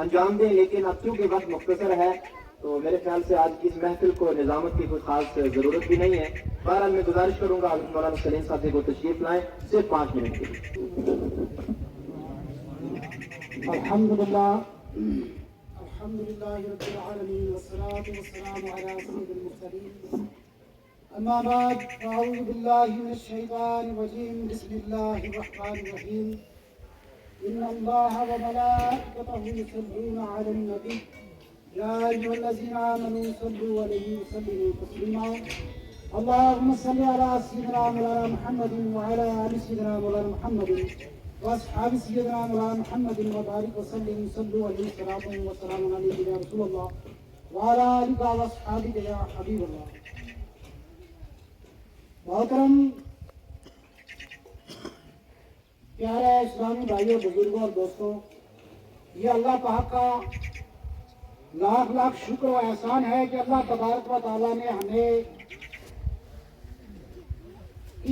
انجام دیں، لیکن اب چونکہ وقت مختصر ہے تو میرے خیال سے آج کی اس محفل کو نظامت کی کوئی خاص ضرورت بھی نہیں ہے. بہرحال میں گزارش کروں گا حضرت مولانا سلیم صاحب کو تشریف لائیں صرف 5 منٹ کے لیے. الحمدللہ رب العالمین والصلاة والسلام علی سید المرسلین. اما بعد فاعوذ باللہ من الشیطان الرجیم. بسم اللہ الرحمن الرحیم. ان اللہ وملائکتہ یصلون علی النبی یا ایھا الذین آمنوا صلوا علیہ وسلموا تسلیما. اللهم صل على سيدنا مولانا محمد وعلى آل سيدنا مولانا محمد واصحاب سيدنا مولانا محمد وبارك وسلم. صلوا عليه صلاة وسلام عليك يا رسول الله وعلى آلك واصحابك يا حبيب الله. محترم پیارے اسلامی بھائیوں، بزرگوں اور دوستوں، یہ اللہ پاک کا لاکھ لاکھ شکر و احسان ہے کہ اللہ تبارک و تعالیٰ نے ہمیں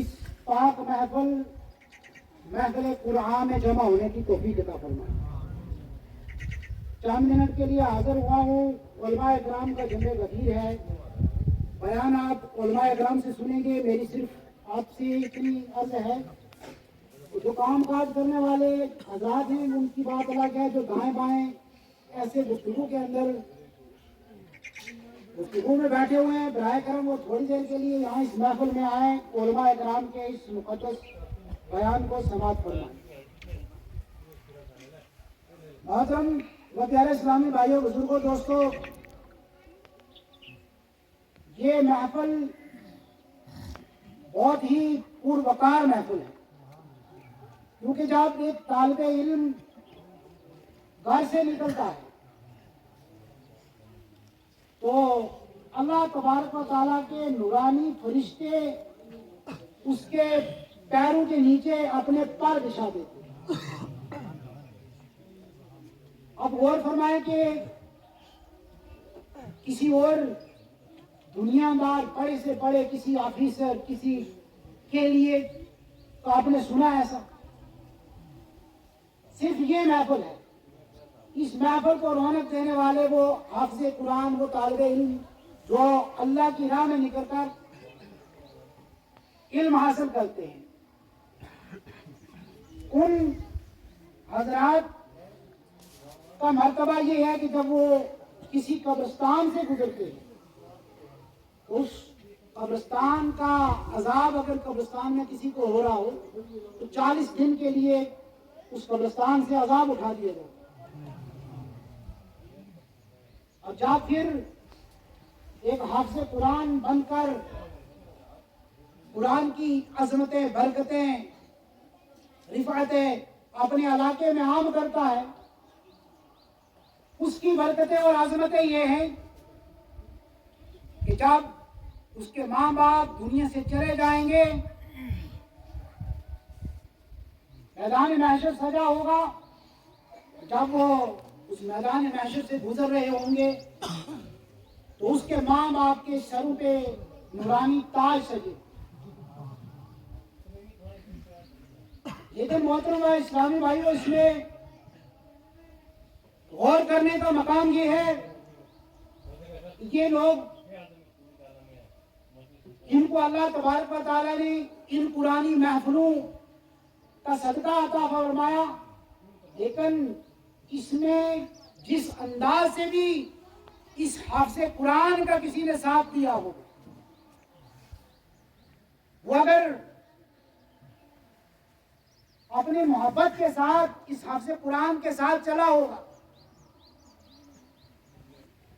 اس پاک محفل قرآن میں جمع ہونے کی توفیق عطا فرمائی. چند منٹ کے لیے حاضر ہوا ہوں. علماء اکرام کا جمع غفیر ہے، بیان آپ علماء اکرام سے سنیں گے. میری صرف آپ سے اتنی عرض ہے، جو کام کاج کرنے والے حضرات ہیں ان کی بات الگ ہے، جو دائیں بائیں ایسے گفتگو کے اندر گفتگو میں بیٹھے ہوئے ہیں، برائے کرم وہ تھوڑی دیر کے لیے یہاں اس محفل میں آئیں، علماء اکرام کے اس مقدس بیان کو سماعت فرمائیں. محترم و پیارے اسلامی بھائیوں، بزرگوں، دوستوں، یہ محفل بہت ہی پروقار محفل ہے، کیونکہ جب ایک طالب علم گھر سے نکلتا ہے تو اللہ تبارک و تعالیٰ کے نورانی فرشتے اس کے پیروں کے نیچے اپنے پر بچھا دیتے ہیں. اب غور فرمائیں کہ کسی اور دنیا دار بڑے سے بڑے کسی آفیسر کسی کے لیے تو آپ نے سنا ایسا؟ صرف یہ محفل ہے. اس محفل کو رونق دینے والے وہ حافظ قرآن، وہ طالب علم جو اللہ کی راہ میں نکل کر علم حاصل کرتے ہیں. ان حضرات کا مرتبہ یہ ہے کہ جب وہ کسی قبرستان سے گزرتے ہیں، اس قبرستان کا عذاب اگر قبرستان میں کسی کو ہو رہا ہو تو 40 دن کے لیے اس قبرستان سے عذاب اٹھا دیا جائے. اور جب پھر ایک حافظ قرآن بن کر قرآن کی عظمتیں، برکتیں، رفعتیں اپنے علاقے میں عام کرتا ہے، اس کی برکتیں اور عظمتیں یہ ہیں کہ جب اس کے ماں باپ دنیا سے چلے جائیں گے، میدان محشر سجا ہوگا. جب وہ اس میدان محشر سے گزر رہے ہوں گے تو اس کے ماں باپ کے سروں پہ نورانی تاج سجے. لیکن محترم اسلامی بھائیوں، اس میں غور کرنے کا مقام یہ ہے کہ یہ لوگ جن کو اللہ تبارک و تعالیٰ نے ان قرآنی محفلوں کا صدقہ عطا فرمایا، لیکن اس میں جس انداز سے بھی اس حافظ قرآن کا کسی نے ساتھ دیا ہو، وہ اگر اپنی محبت کے ساتھ اس حافظ قرآن کے ساتھ چلا ہوگا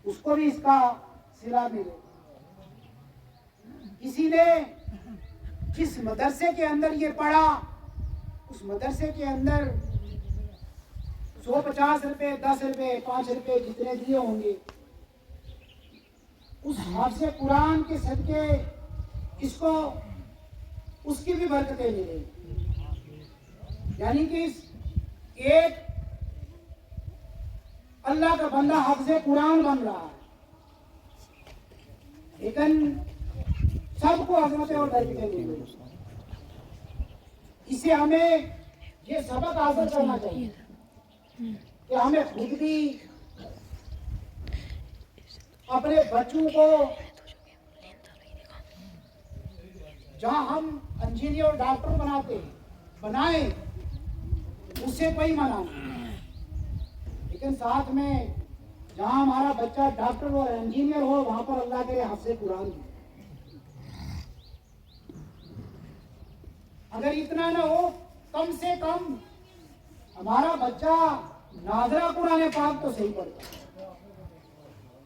اس کو بھی اس کا صلہ ملے. کسی نے جس مدرسے کے اندر یہ پڑھا، اس مدرسے کے اندر 150 روپے، 10 روپے، 5 روپے جتنے دیے ہوں گے، اس حافظ قرآن کے صدقے اس کو اس کی بھی برکتیں ملیں گی. یعنی کہ ایک اللہ کا بندہ حافظ قرآن بن رہا ہے، لیکن سب کو عظمتیں اور برکتیں مل رہی. اسے ہمیں یہ سبق حاصل کرنا چاہیے کہ ہمیں خود بھی اپنے بچوں کو جہاں ہم انجینئر اور ڈاکٹر بنائیں اس سے کوئی منع نہیں، لیکن ساتھ میں جہاں ہمارا بچہ ڈاکٹر اور انجینئر ہو وہاں پر اللہ کے حفظ قرآن ہو۔ اگر اتنا نہ ہو کم سے کم ہمارا بچہ ناظرہ قرآن پاک تو صحیح پڑھتا،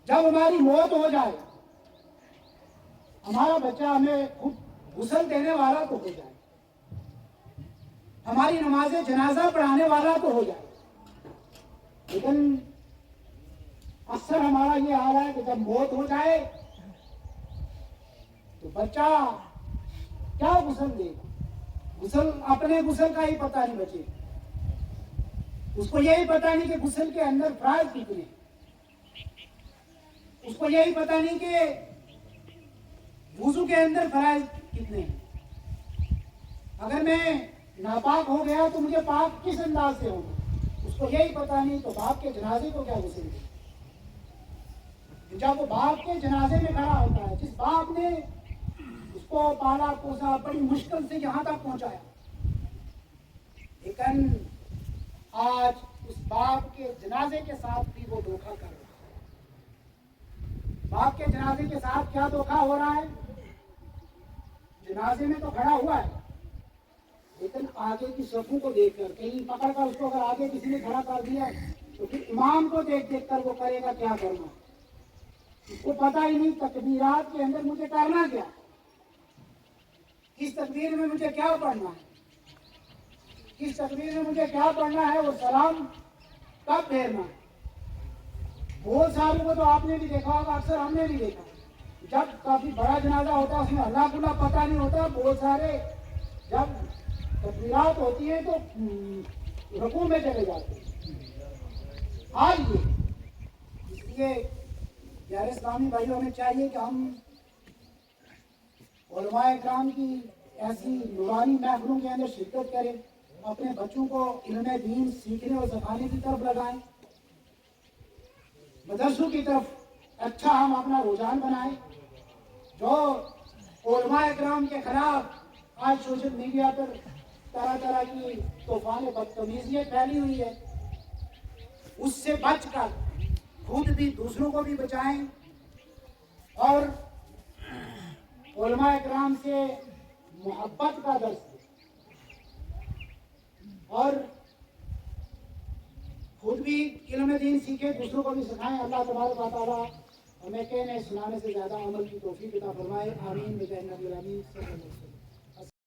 جب ہماری موت ہو جائے ہمارا بچہ ہمیں خود غسل دینے والا تو ہو جائے، ہماری نماز جنازہ پڑھانے والا تو ہو جائے، لیکن اکثر ہمارا یہ حال ہے کہ جب موت ہو جائے تو بچہ کیا غسل دے گا، اپنے غسل کا ہی پتہ نہیں بچے، اس کو یہی پتہ نہیں کہ غسل کے اندر فرائض کتنے، اس کو یہی پتہ نہیں کہ وضو کے اندر فرائض کتنے ہیں۔ اگر میں ناپاک ہو گیا تو مجھے پاک کس انداز سے ہوگا، اس کو یہی پتہ نہیں، تو باپ کے جنازے کو کیا غسل دے؟ جب وہ باپ کے جنازے میں کھڑا ہوتا ہے، جس باپ نے اس کو پالا پوسا بڑی مشکل سے یہاں تک پہنچایا، لیکن آج اس باپ کے جنازے کے ساتھ بھی وہ دھوکہ کر رہا ہے۔ باپ کے جنازے کے ساتھ کیا دھوکہ ہو رہا ہے؟ جنازے میں تو کھڑا ہوا ہے، لیکن آگے کی صفوں کو دیکھ کر کہیں پکڑ کر اس کو اگر آگے کسی نے کھڑا کر دیا تو پھر امام کو دیکھ دیکھ کر وہ کرے گا کیا کرنا، اس کو پتہ ہی نہیں تکبیرات کے اندر مجھے کرنا کیا، کس تکبیر میں مجھے کیا پڑھنا ہے، کس تکبیر میں مجھے کیا پڑھنا ہے، وہ سلام کب پھیرنا ہے۔ بہت ساروں کو تو آپ نے بھی دیکھا ہوگا، اکثر ہم نے بھی دیکھا، جب کافی بڑا جنازہ ہوتا ہے اس میں اللہ کلا پتہ نہیں ہوتا، بہت سارے جب تکبیرات ہوتی ہیں تو رکوع میں چلے جاتے ہیں۔ حال یہ اس لیے پیارے اسلامی بھائیوں ہمیں چاہیے کہ ہم علماء کرام کی ایسی نورانی محفلوں کے اندر شرکت کریں، اپنے بچوں کو علم دین سیکھنے اور سکھانے کی طرف لگائیں، مدرسوں کی طرف اچھا ہم اپنا رجحان بنائیں۔ جو علماء کرام کے خلاف آج سوشل میڈیا پر طرح طرح کی طوفان بدتمیزیاں پھیلی ہوئی ہے، اس سے بچ کر خود بھی دوسروں کو بھی بچائیں، اور علماء کرام سے محبت کا درس دیں، اور خود بھی علم دین سیکھیں، دوسروں کو بھی سکھائیں۔ اللہ تبارک و تعالیٰ ہمیں کہنے سنانے سے زیادہ عمل کی توفیق عطا فرمائے، آمین بجاہ نبی الامین صلی اللہ علیہ وسلم۔